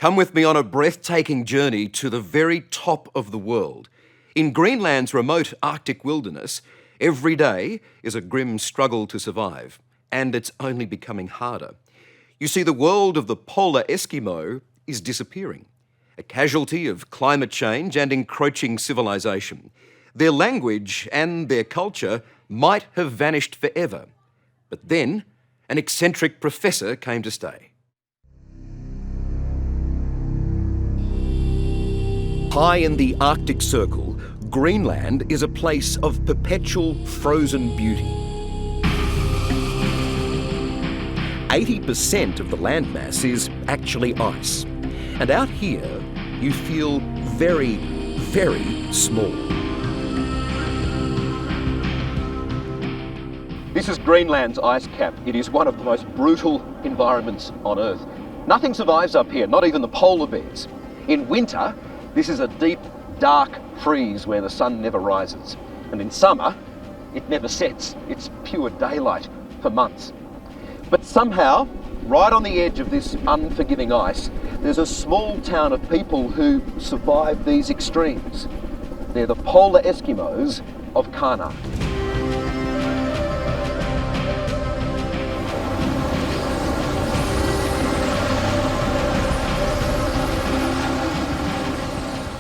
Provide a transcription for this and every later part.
Come with me on a breathtaking journey to the very top of the world. In Greenland's remote Arctic wilderness, every day is a grim struggle to survive, and it's only becoming harder. You see, the world of the Polar Eskimo is disappearing, a casualty of climate change and encroaching civilization. Their language and their culture might have vanished forever, but then an eccentric professor came to stay. High in the Arctic Circle, Greenland is a place of perpetual frozen beauty. 80% of the landmass is actually ice. And out here, you feel very, very small. This is Greenland's ice cap. It is one of the most brutal environments on Earth. Nothing survives up here, not even the polar bears. In winter, this is a deep, dark freeze where the sun never rises. And in summer, it never sets. It's pure daylight for months. But somehow, right on the edge of this unforgiving ice, there's a small town of people who survive these extremes. They're the Polar Eskimos of Qaanaaq.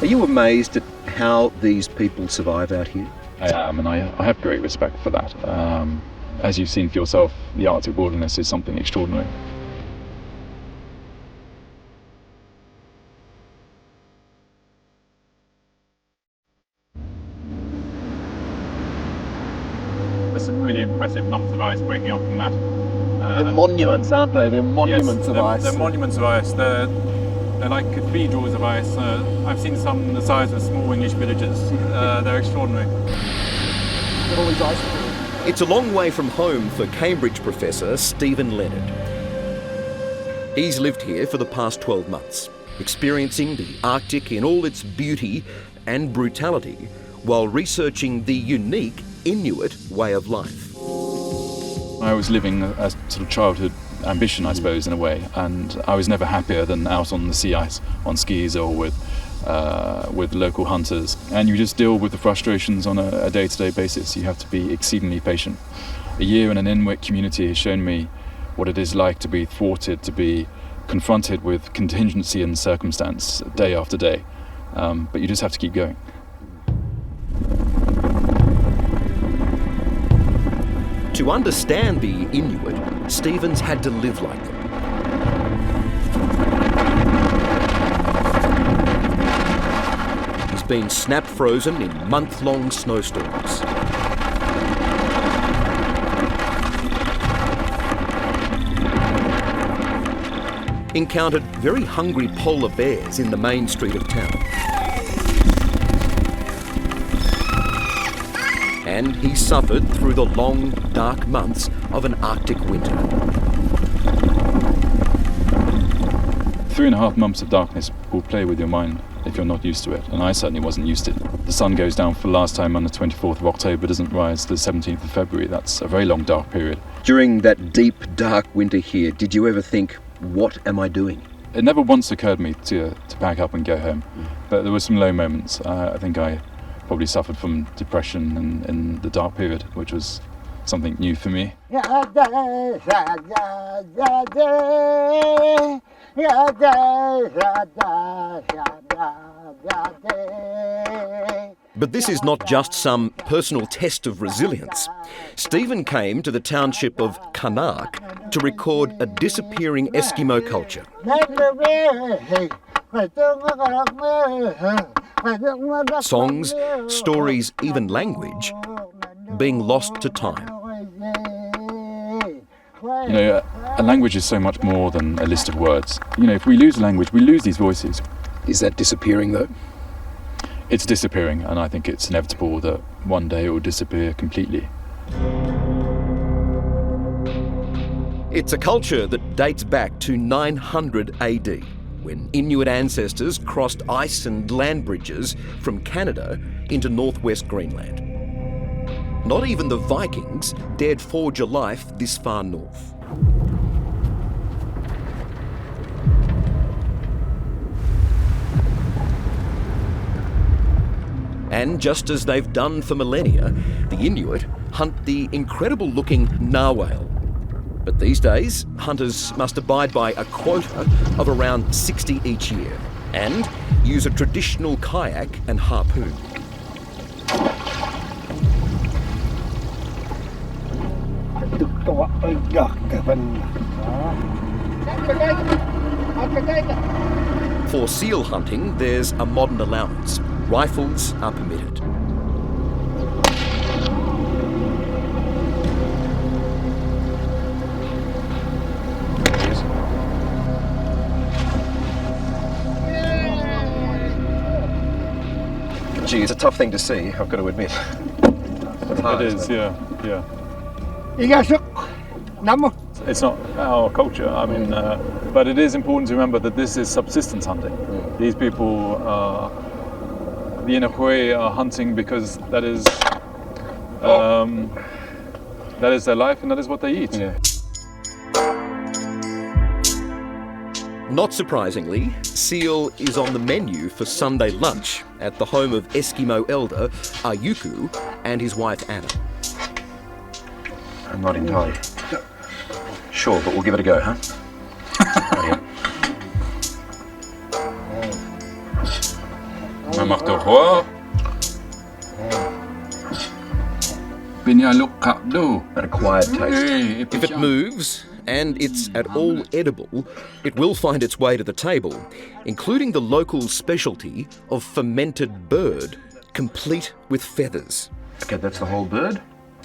Are you amazed at how these people survive out here? I am, and I have great respect for that. As you've seen for yourself, the Arctic wilderness is something extraordinary. There's some really impressive lumps of ice breaking up from that. They're monuments, aren't they? They're monuments of ice. They're monuments of ice. They're like cathedrals of ice. I've seen some the size of small English villages. They're extraordinary. It's a long way from home for Cambridge professor Stephen Leonard. He's lived here for the past 12 months, experiencing the Arctic in all its beauty and brutality, while researching the unique Inuit way of life. I was living a sort of childhood ambition, I suppose, in a way, and I was never happier than out on the sea ice, on skis or with local hunters. And you just deal with the frustrations on a day-to-day basis. You have to be exceedingly patient. A year in an Inuit community has shown me what it is like to be thwarted, to be confronted with contingency and circumstance day after day. But you just have to keep going. To understand the Inuit, Stephen's had to live like them. He's been snap frozen in month-long snowstorms. Encountered very hungry polar bears in the main street of town. And he suffered through the long, dark months of an Arctic winter. 3.5 months of darkness will play with your mind if you're not used to it, and I certainly wasn't used to it. The sun goes down for the last time on the 24th of October, doesn't rise to the 17th of February. That's a very long, dark period. During that deep, dark winter here, did you ever think, what am I doing? It never once occurred to me to pack up and go home, but there were some low moments. I think I probably suffered from depression in the dark period, which was something new for me. But this is not just some personal test of resilience. Stephen came to the township of Qaanaaq to record a disappearing Eskimo culture. Songs, stories, even language being lost to time. You know, a language is so much more than a list of words. You know, if we lose language, we lose these voices. Is that disappearing though? It's disappearing, and I think it's inevitable that one day it will disappear completely. It's a culture that dates back to 900 AD, when Inuit ancestors crossed ice and land bridges from Canada into northwest Greenland. Not even the Vikings dared forge a life this far north. And just as they've done for millennia, the Inuit hunt the incredible-looking narwhal. But these days, hunters must abide by a quota of around 60 each year and use a traditional kayak and harpoon. For seal hunting, there's a modern allowance. Rifles are permitted. Gee, it's a tough thing to see, I've got to admit. It is, yeah. It's not our culture, I mean, but it is important to remember that this is subsistence hunting. These people, the Inuit, are hunting because that is their life and that is what they eat. Yeah. Not surprisingly, seal is on the menu for Sunday lunch at the home of Eskimo elder Ayuku and his wife Anna. I'm not entirely sure, but we'll give it a go, huh? An acquired taste. If it moves, and it's at all edible, it will find its way to the table, including the local specialty of fermented bird, complete with feathers. Okay, that's the whole bird?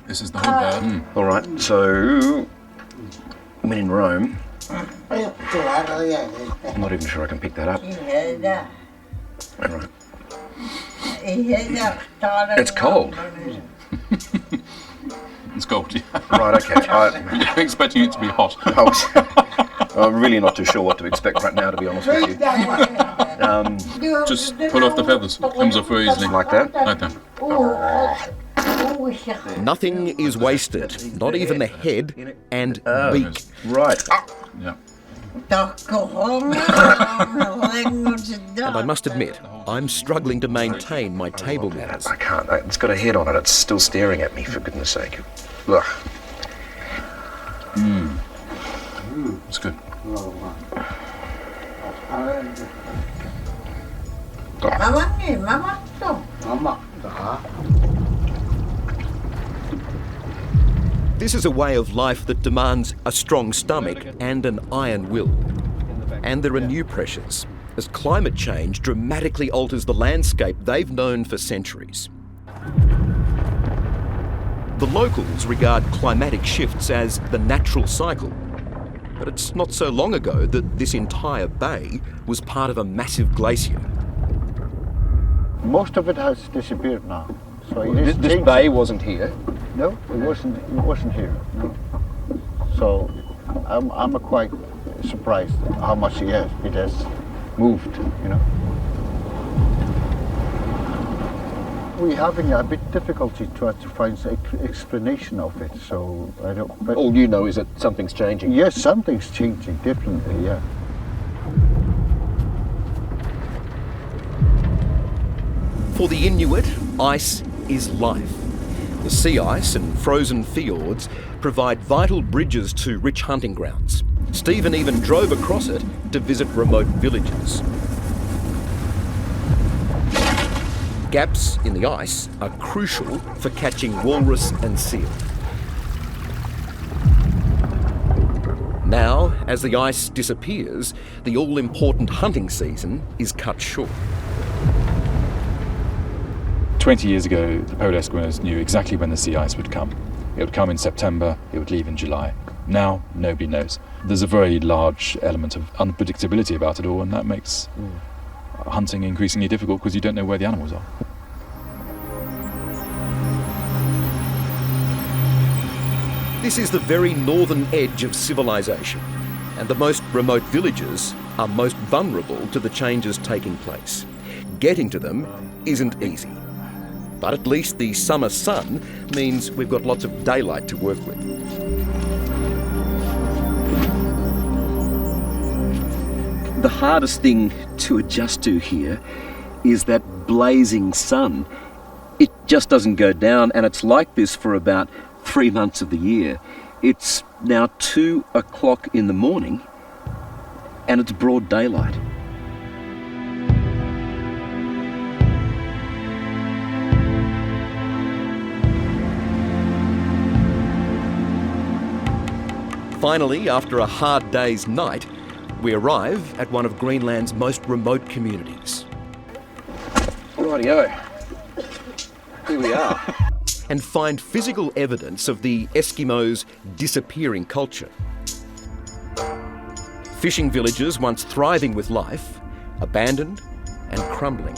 This is the whole bird. All right, so when in Rome, I'm not even sure I can pick that up. All right. It's cold. It's cold, yeah. Right, okay. You're expecting it to be hot. I'm really not too sure what to expect right now, to be honest with you. Just pull off the feathers. Comes off very easily. Like that? Like that. Nothing is wasted, not even the head and beak. Right. Yeah. And I must admit, I'm struggling to maintain my table manners. I can't. It's got a head on it. It's still staring at me, for goodness sake. Ugh. It's good. This is a way of life that demands a strong stomach and an iron will. And there are new pressures, as climate change dramatically alters the landscape they've known for centuries. The locals regard climatic shifts as the natural cycle, but it's not so long ago that this entire bay was part of a massive glacier. Most of it has disappeared now. So it is This bay wasn't here. No, it wasn't here. No. So I'm quite surprised how much it has moved, you know. We're having a bit difficulty to find an explanation of it, so I don't... But All you know is that something's changing. yes, something's changing, definitely, yeah. For the Inuit, ice is life. The sea ice and frozen fjords provide vital bridges to rich hunting grounds. Stephen even drove across it to visit remote villages. Gaps in the ice are crucial for catching walrus and seal. Now, as the ice disappears, the all-important hunting season is cut short. 20 years ago, the Polar Eskimos knew exactly when the sea ice would come. It would come in September, it would leave in July. Now, nobody knows. There's a very large element of unpredictability about it all, and that makes hunting increasingly difficult because you don't know where the animals are. This is the very northern edge of civilization, and the most remote villages are most vulnerable to the changes taking place. Getting to them isn't easy. But at least the summer sun means we've got lots of daylight to work with. The hardest thing to adjust to here is that blazing sun. It just doesn't go down, and it's like this for about 3 months of the year. It's now 2 o'clock in the morning, and it's broad daylight. Finally, after a hard day's night, we arrive at one of Greenland's most remote communities. Rightio. Here we are. And find physical evidence of the Eskimos' disappearing culture. Fishing villages once thriving with life, abandoned and crumbling.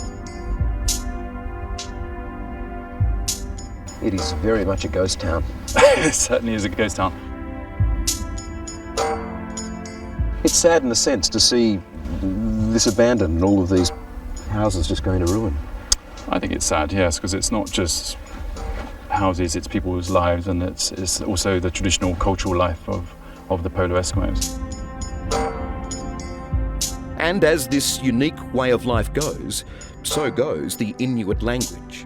It is very much a ghost town. It certainly is a ghost town. It's sad in a sense to see this abandoned and all of these houses just going to ruin. I think it's sad, yes, because it's not just houses, it's people's lives, and it's also the traditional cultural life of the Polar Eskimos. And as this unique way of life goes, so goes the Inuit language.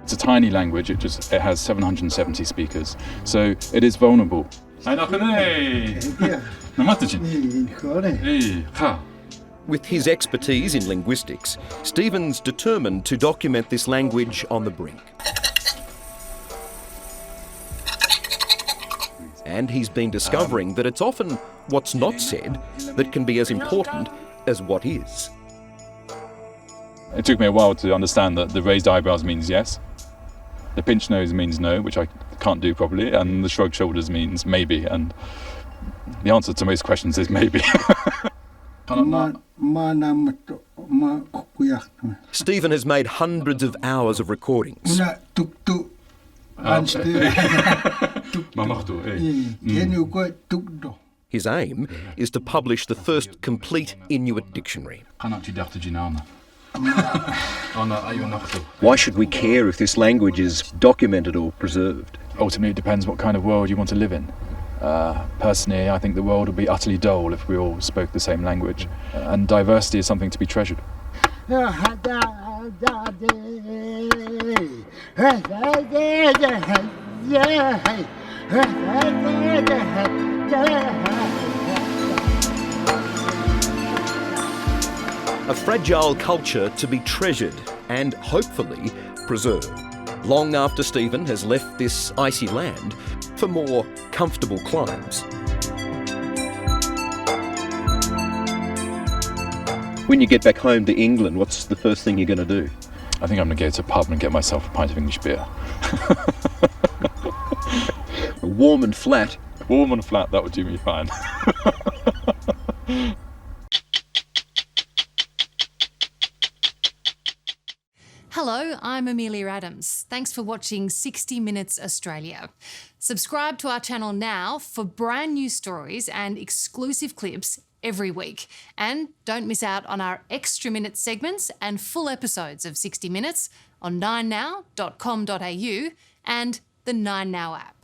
It's a tiny language, it has 770 speakers, so it is vulnerable. With his expertise in linguistics, Stephen's determined to document this language on the brink. And he's been discovering that it's often what's not said that can be as important as what is. It took me a while to understand that the raised eyebrows means yes, the pinched nose means no, which I can't do properly, and the shrugged shoulders means maybe, and the answer to most questions is maybe. Stephen has made hundreds of hours of recordings. His aim is to publish the first complete Inuit dictionary. Why should we care if this language is documented or preserved? Ultimately, it depends what kind of world you want to live in. Personally, I think the world would be utterly dull if we all spoke the same language. And diversity is something to be treasured. A fragile culture to be treasured and hopefully preserved. Long after Stephen has left this icy land for more comfortable climes. When you get back home to England, what's the first thing you're going to do? I think I'm going to go to a pub and get myself a pint of English beer. Warm and flat. Warm and flat, that would do me fine. Hello, I'm Amelia Adams. Thanks for watching 60 Minutes Australia. Subscribe to our channel now for brand new stories and exclusive clips every week. And don't miss out on our extra minute segments and full episodes of 60 Minutes on 9now.com.au and the 9Now app.